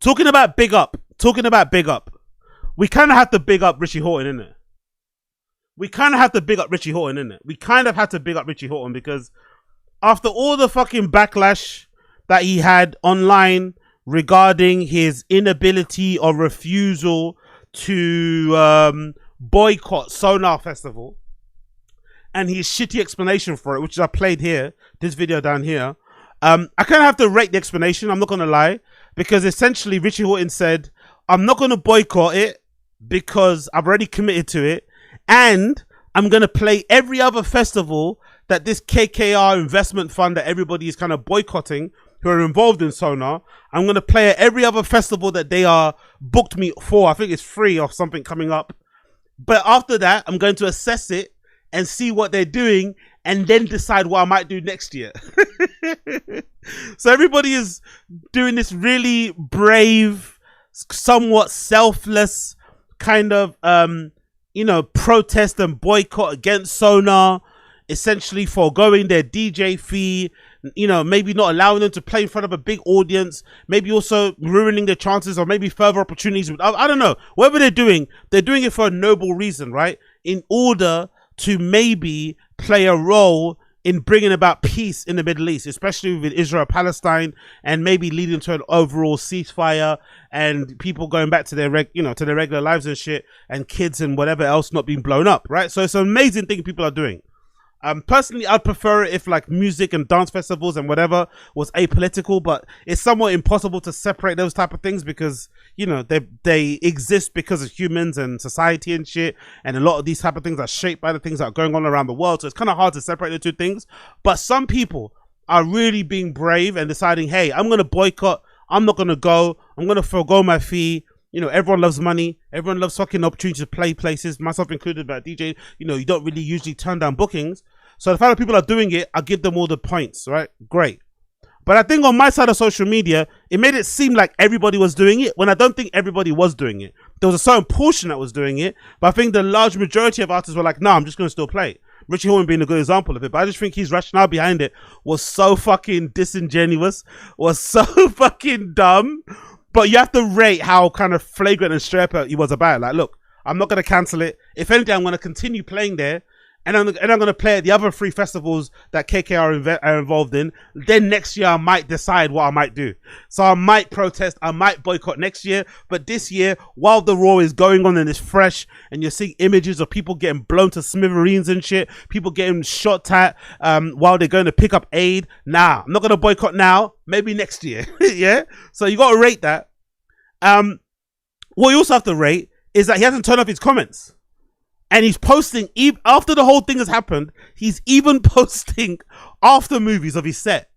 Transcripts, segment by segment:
Talking about big up. We kind of have to big up Richie Hawtin, innit? We kind of have to big up Richie Hawtin, innit? We kind of had to big up Richie Hawtin because after all the fucking backlash that he had online regarding his inability or refusal to boycott Sónar Festival and his shitty explanation for it, which I played here, this video down here, I kind of have to rate the explanation, I'm not going to lie, because essentially Richie Hawtin said, I'm not going to boycott it because I've already committed to it, and I'm going to play every other festival that this KKR investment fund that everybody is kind of boycotting who are involved in Sónar. I'm going to play at every other festival that they are booked me for. I think it's free or something coming up. But after that, I'm going to assess it and see what they're doing and then decide what I might do next year. So everybody is doing this really brave, somewhat selfless kind of, protest and boycott against Sónar, essentially foregoing their DJ fee, maybe not allowing them to play in front of a big audience, maybe also ruining their chances or maybe further opportunities. I don't know. Whatever they're doing it for a noble reason, right? In order to maybe play a role in bringing about peace in the Middle East, especially with Israel-Palestine, and maybe leading to an overall ceasefire and people going back to their regular lives and shit, and kids and whatever else not being blown up, right? So it's an amazing thing people are doing. Personally, I'd prefer it if like music and dance festivals and whatever was apolitical, but it's somewhat impossible to separate those type of things because, they exist because of humans and society and shit. And a lot of these type of things are shaped by the things that are going on around the world. So it's kind of hard to separate the two things. But some people are really being brave and deciding, hey, I'm going to boycott. I'm not going to go. I'm going to forego my fee. Everyone loves money. Everyone loves fucking opportunity to play places, myself included, but DJ, you don't really usually turn down bookings. So the fact that people are doing it, I give them all the points, right? Great. But I think on my side of social media, it made it seem like everybody was doing it when I don't think everybody was doing it. There was a certain portion that was doing it, but I think the large majority of artists were like, no, I'm just going to still play it. Richie Hawtin being a good example of it, but I just think his rationale behind it was so fucking disingenuous, was so fucking dumb. But you have to rate how kind of flagrant and straight up he was about it. Like, look, I'm not going to cancel it. If anything, I'm going to continue playing there. And I'm going to play at the other 3 festivals that KKR are involved in. Then next year, I might decide what I might do. So I might protest. I might boycott next year. But this year, while the Raw is going on and it's fresh, and you're seeing images of people getting blown to smithereens and shit, people getting shot at while they're going to pick up aid. Nah, I'm not going to boycott now. Maybe next year. Yeah? So you got to rate that. What you also have to rate is that he hasn't turned off his comments. And he's posting, after the whole thing has happened, he's even posting after movies of his set.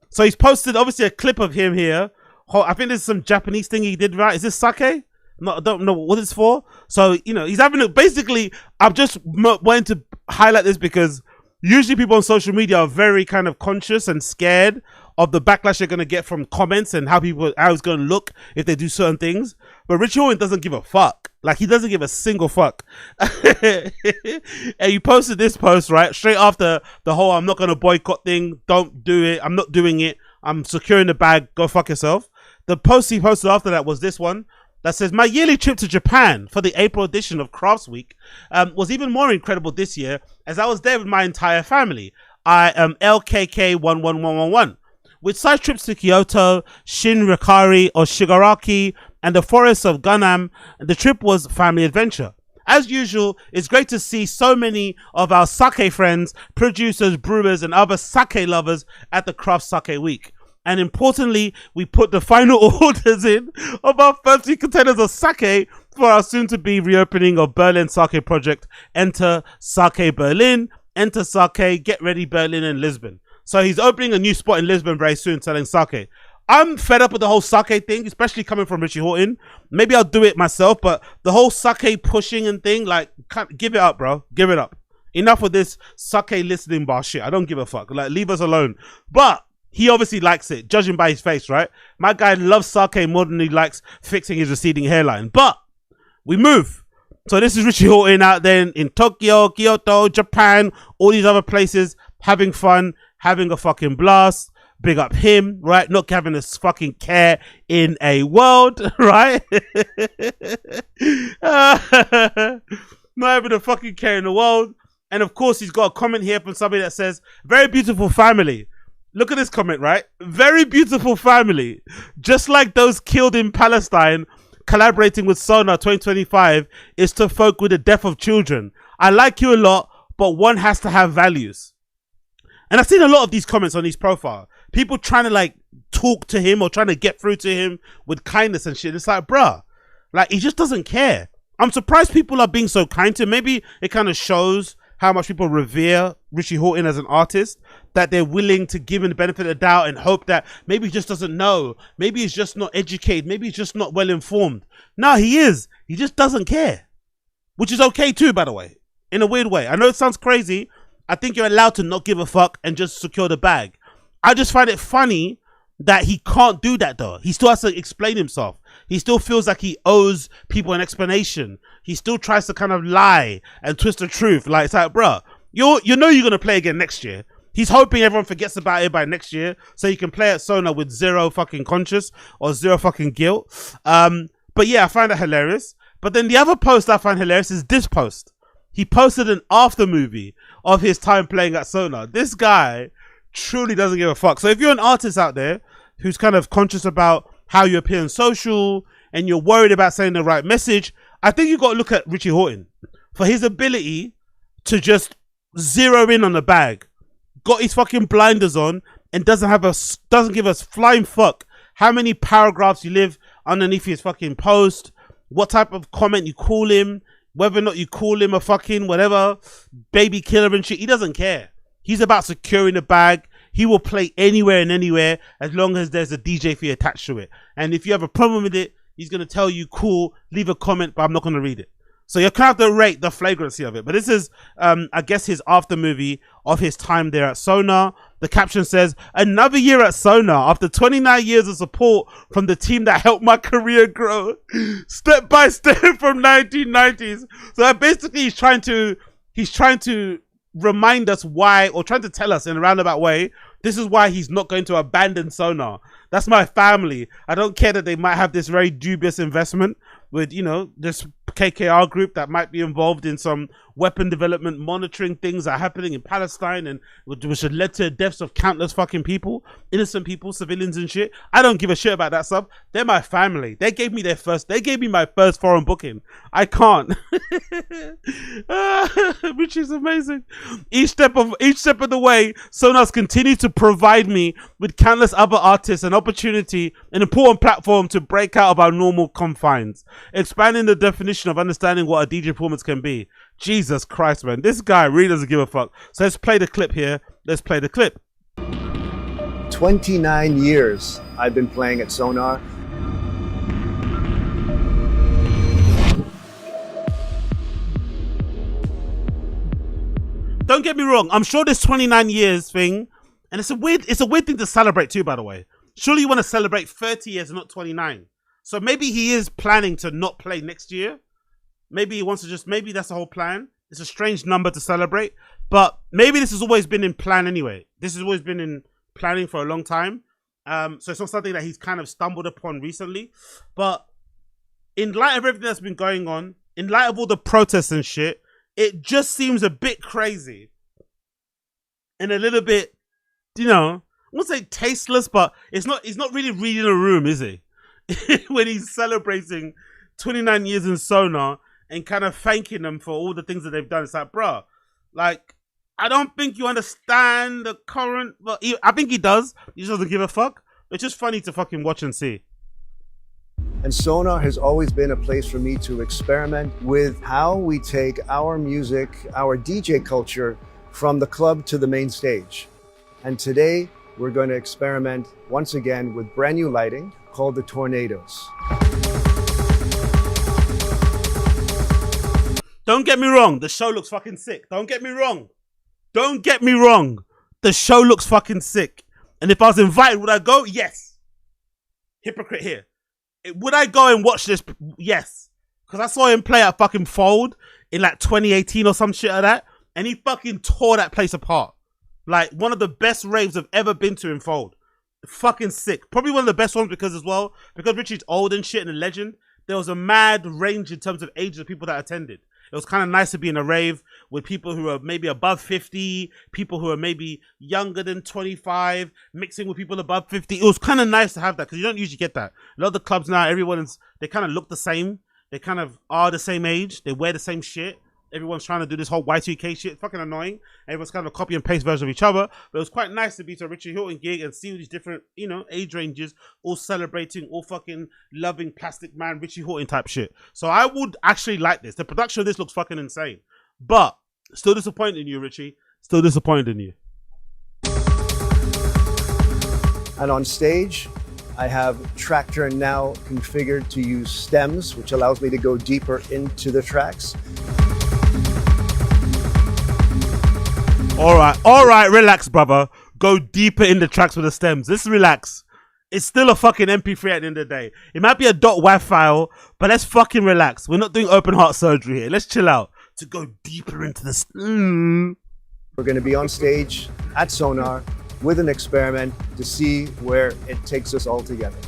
So he's posted, obviously, a clip of him here. I think there's some Japanese thing he did, right? Is this sake? No, I don't know what it's for. So, he's having a, basically, I'm just wanting to highlight this because usually people on social media are very kind of conscious and scared of the backlash they're going to get from comments and how it's going to look if they do certain things. But Richie Hawtin doesn't give a fuck. Like, he doesn't give a single fuck. And he posted this post, right? Straight after the whole I'm not going to boycott thing. Don't do it. I'm not doing it. I'm securing the bag. Go fuck yourself. The post he posted after that was this one that says, my yearly trip to Japan for the April edition of Crafts Week was even more incredible this year as I was there with my entire family. I am LKK11111. With side trips to Kyoto, Shinrakari or Shigaraki, and the forests of Ganam, the trip was family adventure. As usual, it's great to see so many of our sake friends, producers, brewers, and other sake lovers at the Craft Sake Week. And importantly, we put the final orders in of our 30 containers of sake for our soon-to-be reopening of Berlin Sake Project. Enter Sake Berlin, enter Sake, Get Ready Berlin, and Lisbon. So he's opening a new spot in Lisbon very soon selling sake. I'm fed up with the whole sake thing, especially coming from Richie Hawtin. Maybe I'll do it myself, but the whole sake pushing and thing, like, give it up, bro. Give it up. Enough of this sake listening bar shit. I don't give a fuck. Like, leave us alone. But he obviously likes it, judging by his face, right? My guy loves sake more than he likes fixing his receding hairline. But we move. So this is Richie Hawtin out there in Tokyo, Kyoto, Japan, all these other places, having fun, having a fucking blast. Big up him, right? Not having a fucking care in a world, right? Not having a fucking care in the world. And of course, he's got a comment here from somebody that says, very beautiful family. Look at this comment, right? Very beautiful family. Just like those killed in Palestine, collaborating with Sónar 2025 is to folk with the death of children. I like you a lot, but one has to have values. And I've seen a lot of these comments on his profile. People trying to like talk to him or trying to get through to him with kindness and shit. It's like, bruh, like he just doesn't care. I'm surprised people are being so kind to him. Maybe it kind of shows how much people revere Richie Hawtin as an artist, that they're willing to give him the benefit of the doubt and hope that maybe he just doesn't know. Maybe he's just not educated. Maybe he's just not well informed. No, he is. He just doesn't care. Which is okay too, by the way. In a weird way. I know it sounds crazy. I think you're allowed to not give a fuck and just secure the bag. I just find it funny that he can't do that though. He still has to explain himself. He still feels like he owes people an explanation. He still tries to kind of lie and twist the truth. Like, it's like, bruh, you know you're going to play again next year. He's hoping everyone forgets about it by next year so you can play at Sónar with zero fucking conscience or zero fucking guilt. But yeah, I find that hilarious. But then the other post I find hilarious is this post. He posted an after movie of his time playing at Sónar. This guy truly doesn't give a fuck. So if you're an artist out there who's kind of conscious about how you appear on social and you're worried about saying the right message, I think you've got to look at Richie Hawtin for his ability to just zero in on the bag, got his fucking blinders on and doesn't give us flying fuck how many paragraphs you live underneath his fucking post, what type of comment you call him, whether or not you call him a fucking whatever, baby killer and shit. He doesn't care. He's about securing the bag. He will play anywhere and anywhere as long as there's a DJ fee attached to it. And if you have a problem with it, he's going to tell you, cool, leave a comment, but I'm not going to read it. So you're kind of have to rate the flagrancy of it. But this is, I guess, his after movie of his time there at Sónar. The caption says, another year at Sónar after 29 years of support from the team that helped my career grow step by step from 1990s. So basically he's trying to remind us why, or trying to tell us in a roundabout way, this is why he's not going to abandon Sónar. That's my family. I don't care that they might have this very dubious investment with, you know, this KKR group that might be involved in some weapon development monitoring things that are happening in Palestine and which had led to the deaths of countless fucking people, innocent people, civilians and shit. I don't give a shit about that stuff. They're my family. They gave me my first foreign booking. I can't. Which is amazing. Each step of the way, Sónar's continued to provide me with countless other artists an opportunity, an important platform to break out of our normal confines, expanding the definition of understanding what a DJ performance can be. Jesus Christ, man. This guy really doesn't give a fuck. So let's play the clip here. Let's play the clip. 29 years I've been playing at Sónar. Don't get me wrong. I'm sure this 29 years thing, and it's a weird thing to celebrate too, by the way. Surely you want to celebrate 30 years and not 29. So maybe he is planning to not play next year. Maybe he wants to maybe that's the whole plan. It's a strange number to celebrate, but maybe this has always been in plan anyway. This has always been in planning for a long time. So it's not something that he's kind of stumbled upon recently. But in light of everything that's been going on, in light of all the protests and shit, it just seems a bit crazy and a little bit, you know, I won't say tasteless, but he's not really reading a room, is he? When he's celebrating 29 years in Sónar and kind of thanking them for all the things that they've done. It's like, bro, like, I don't think you understand the current, well, I think he does. He just doesn't give a fuck. It's just funny to fucking watch and see. And Sónar has always been a place for me to experiment with how we take our music, our DJ culture from the club to the main stage. And today we're going to experiment once again with brand new lighting called the Tornadoes. Don't get me wrong, the show looks fucking sick. Don't get me wrong. Don't get me wrong. The show looks fucking sick. And if I was invited, would I go? Yes. Hypocrite here. Would I go and watch this? Yes. Because I saw him play at fucking Fold in like 2018 or some shit like that. And he fucking tore that place apart. Like one of the best raves I've ever been to in Fold. Fucking sick. Probably one of the best ones because Richie's old and shit and a legend, there was a mad range in terms of ages of people that attended. It was kind of nice to be in a rave with people who are maybe above 50, people who are maybe younger than 25, mixing with people above 50. It was kind of nice to have that because you don't usually get that. A lot of the clubs now, they kind of look the same. They kind of are the same age. They wear the same shit. Everyone's trying to do this whole Y2K shit. It's fucking annoying. Everyone's kind of a copy and paste version of each other. But it was quite nice to be to a Richie Hawtin gig and see all these different, age ranges, all celebrating, all fucking loving Plastic Man, Richie Hawtin type shit. So I would actually like this. The production of this looks fucking insane. But still disappointed in you, Richie. Still disappointed in you. And on stage, I have Tractor now configured to use stems, which allows me to go deeper into the tracks. All right, relax, brother. Go deeper in the tracks with the stems. Let's relax. It's still a fucking MP3 at the end of the day. It might be a .wav file, but let's fucking relax. We're not doing open heart surgery here. Let's chill out. To go deeper into this. We're going to be on stage at Sónar with an experiment to see where it takes us all together.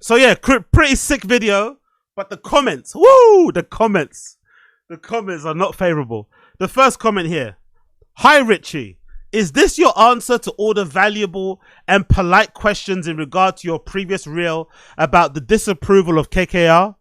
So yeah, pretty sick video. But the comments, woo, the comments are not favorable. The first comment here. Hi, Richie. Is this your answer to all the valuable and polite questions in regard to your previous reel about the disapproval of KKR?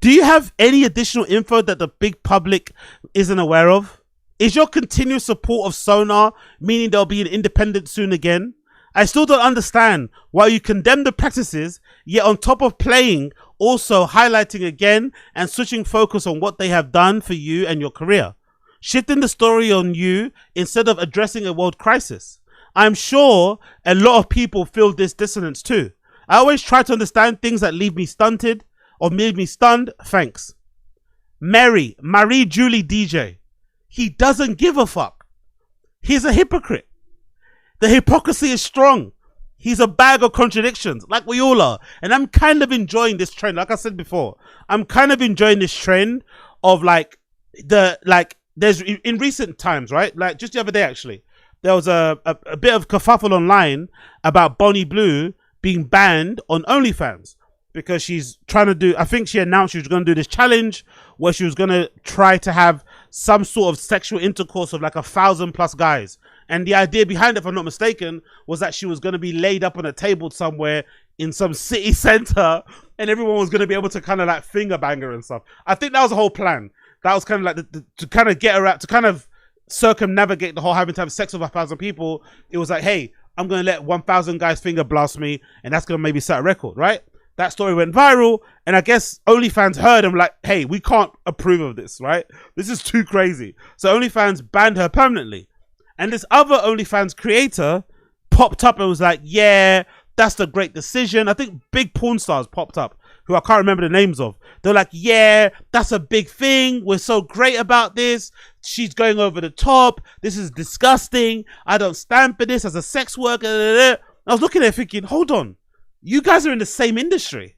Do you have any additional info that the big public isn't aware of? Is your continuous support of Sónar meaning there'll be an independent soon again? I still don't understand why you condemn the practices, yet on top of playing, also highlighting again and switching focus on what they have done for you and your career. Shifting the story on you instead of addressing a world crisis. I'm sure a lot of people feel this dissonance too. I always try to understand things that leave me stunted or made me stunned. Thanks. Marie Julie DJ. He doesn't give a fuck. He's a hypocrite. The hypocrisy is strong. He's a bag of contradictions, like we all are. And I'm kind of enjoying this trend. Like I said before, I'm kind of enjoying this trend of there's in recent times, right? Like just the other day, actually, there was a bit of kerfuffle online about Bonnie Blue being banned on OnlyFans because she's trying to do, I think she announced she was going to do this challenge where she was going to try to have some sort of sexual intercourse of like 1,000+ guys. And the idea behind it, if I'm not mistaken, was that she was going to be laid up on a table somewhere in some city center and everyone was going to be able to kind of like finger bang her and stuff. I think that was the whole plan. That was kind of like to kind of get her out, to kind of circumnavigate the whole having to have sex with 1,000 people. It was like, hey, I'm going to let 1,000 guys finger blast me and that's going to maybe set a record, right? That story went viral and I guess OnlyFans heard and were like, hey, we can't approve of this, right? This is too crazy. So OnlyFans banned her permanently. And this other OnlyFans creator popped up and was like, yeah, that's the great decision. I think big porn stars popped up, who I can't remember the names of. They're like, yeah, that's a big thing. We're so great about this. She's going over the top. This is disgusting. I don't stand for this as a sex worker. I was looking at it thinking, hold on. You guys are in the same industry.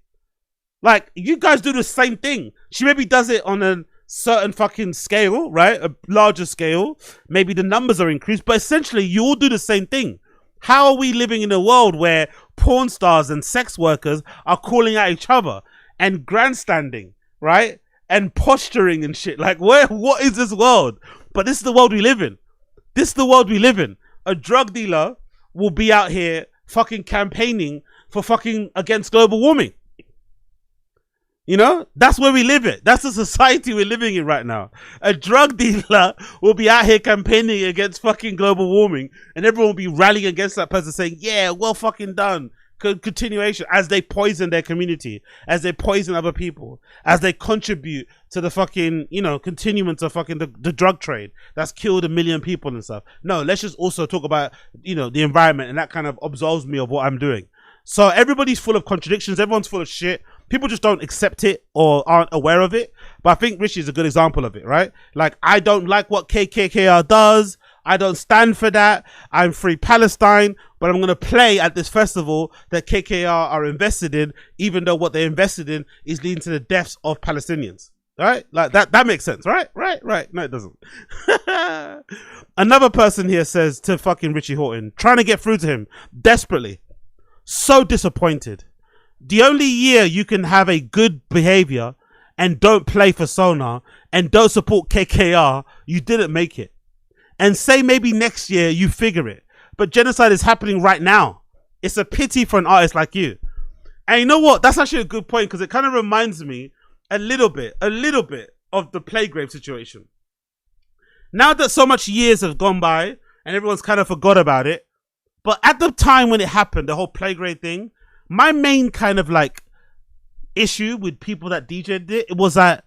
Like, you guys do the same thing. She maybe does it on a certain fucking scale, right? A larger scale. Maybe the numbers are increased, but essentially you all do the same thing. How are we living in a world where porn stars and sex workers are calling out each other and grandstanding, right? And posturing and shit. Like, what is this world? But this is the world we live in. This is the world we live in. A drug dealer will be out here fucking campaigning for fucking against global warming. You know, that's where we live it. That's the society we're living in right now. A drug dealer will be out here campaigning against fucking global warming and everyone will be rallying against that person saying, yeah, well fucking done. Continuation as they poison their community, as they poison other people, as they contribute to the fucking, continuance of fucking the drug trade that's killed 1 million people and stuff. No, let's just also talk about, the environment, and that kind of absolves me of what I'm doing. So everybody's full of contradictions. Everyone's full of shit. People just don't accept it or aren't aware of it. But I think Richie is a good example of it, right? Like, I don't like what KKR does. I don't stand for that. I'm free Palestine, but I'm going to play at this festival that KKR are invested in, even though what they're invested in is leading to the deaths of Palestinians. right? Like that makes sense, right? Right. No, it doesn't. Another person here says to fucking Richie Hawtin, trying to get through to him desperately. So disappointed. The only year you can have a good behavior and don't play for Sónar and don't support KKR, you didn't make it. And say maybe next year you figure it. But genocide is happening right now. It's a pity for an artist like you. And you know what? That's actually a good point, because it kind of reminds me a little bit of the Playgrave situation. Now that so much years have gone by and everyone's kind of forgot about it, but at the time when it happened, the whole Playgrave thing, my main kind of like issue with people that DJ'd it was that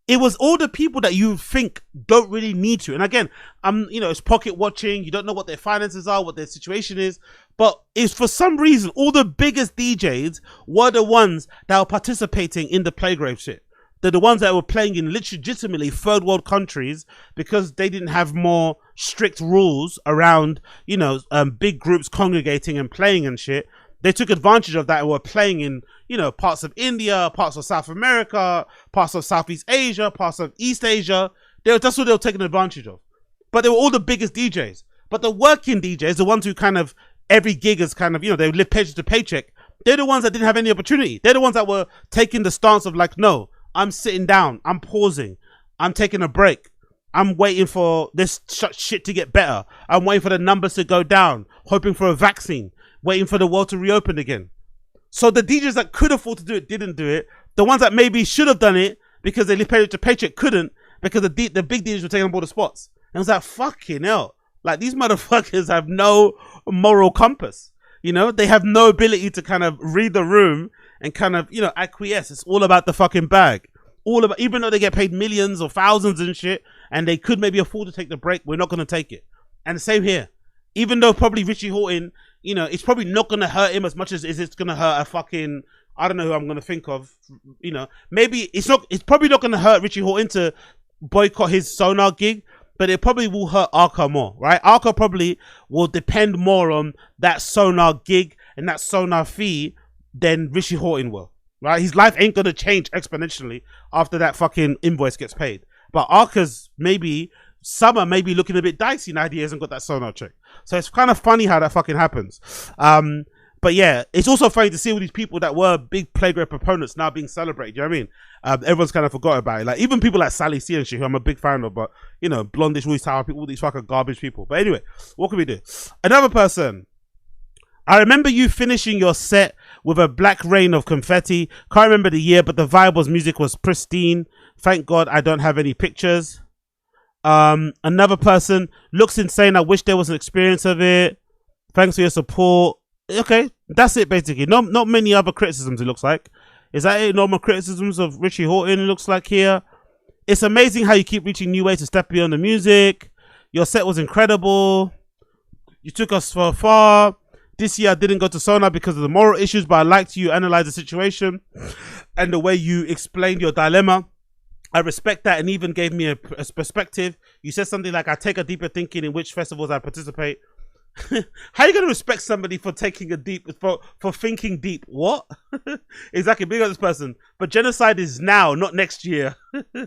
it was all the people that you think don't really need to. And again, it's pocket watching. You don't know what their finances are, what their situation is. But it's for some reason, all the biggest DJs were the ones that were participating in the Playgrave shit. They're the ones that were playing in legitimately third world countries because they didn't have more strict rules around, big groups congregating and playing and shit. They took advantage of that and were playing in, parts of India, parts of South America, parts of Southeast Asia, parts of East Asia. That's what they were taking advantage of. But they were all the biggest DJs. But the working DJs, the ones who kind of, every gig is kind of, they live paycheck to paycheck. They're the ones that didn't have any opportunity. They're the ones that were taking the stance of like, no, I'm sitting down, I'm pausing, I'm taking a break. I'm waiting for this shit to get better. I'm waiting for the numbers to go down, hoping for a vaccine, waiting for the world to reopen again. So the DJs that could afford to do it didn't do it. The ones that maybe should have done it because they live paycheck to paycheck couldn't, because the big DJs were taking on board the spots. And I was like, fucking hell. Like, these motherfuckers have no moral compass. They have no ability to kind of read the room and kind of, acquiesce. It's all about the fucking bag. Even though they get paid millions or thousands and shit, and they could maybe afford to take the break, we're not going to take it. And the same here. Even though probably Richie Hawtin, it's probably not going to hurt him as much as it's going to hurt a fucking, I don't know who I'm going to think of, maybe it's probably not going to hurt Richie Hawtin to boycott his Sónar gig, but it probably will hurt Arca more, right? Arca probably will depend more on that Sónar gig and that Sónar fee than Richie Hawtin will, right? His life ain't going to change exponentially after that fucking invoice gets paid. But Arca's summer may be looking a bit dicey now he hasn't got that Sónar check. So it's kind of funny how that fucking happens. But yeah, it's also funny to see all these people that were big Playgrave proponents now being celebrated. You know what I mean? Everyone's kind of forgot about it. Like, even people like Sally C and shit, who I'm a big fan of, but, Blondish, Louis Tower, all these fucking garbage people. But anyway, what can we do? Another person. I remember you finishing your set with a black rain of confetti. Can't remember the year, but the vibe music was pristine. Thank God I don't have any pictures. Another person, looks insane. I wish there was an experience of it. Thanks for your support. Okay, that's it basically. Not many other criticisms, it looks like. Is that it? No more criticisms of Richie Hawtin, it looks like here. It's amazing how you keep reaching new ways to step beyond the music. Your set was incredible. You took us far. This year I didn't go to Sónar because of the moral issues, but I liked you analyze the situation and the way you explained your dilemma. I respect that, and even gave me a perspective. You said something like, I take a deeper thinking in which festivals I participate. How are you going to respect somebody for taking a deep, for thinking deep? What? Exactly, big on this person. But genocide is now, not next year. But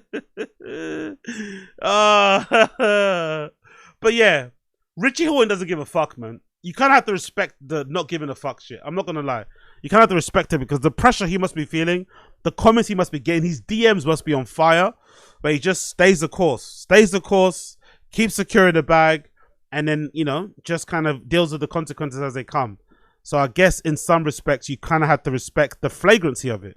yeah, Richie Hawtin doesn't give a fuck, man. You kind of have to respect the not giving a fuck shit. I'm not going to lie. You kind of have to respect it, because the pressure he must be feeling, the comments he must be getting, his DMs must be on fire, but he just stays the course, keeps securing the bag, and then, just kind of deals with the consequences as they come. So I guess in some respects, you kind of have to respect the flagrancy of it.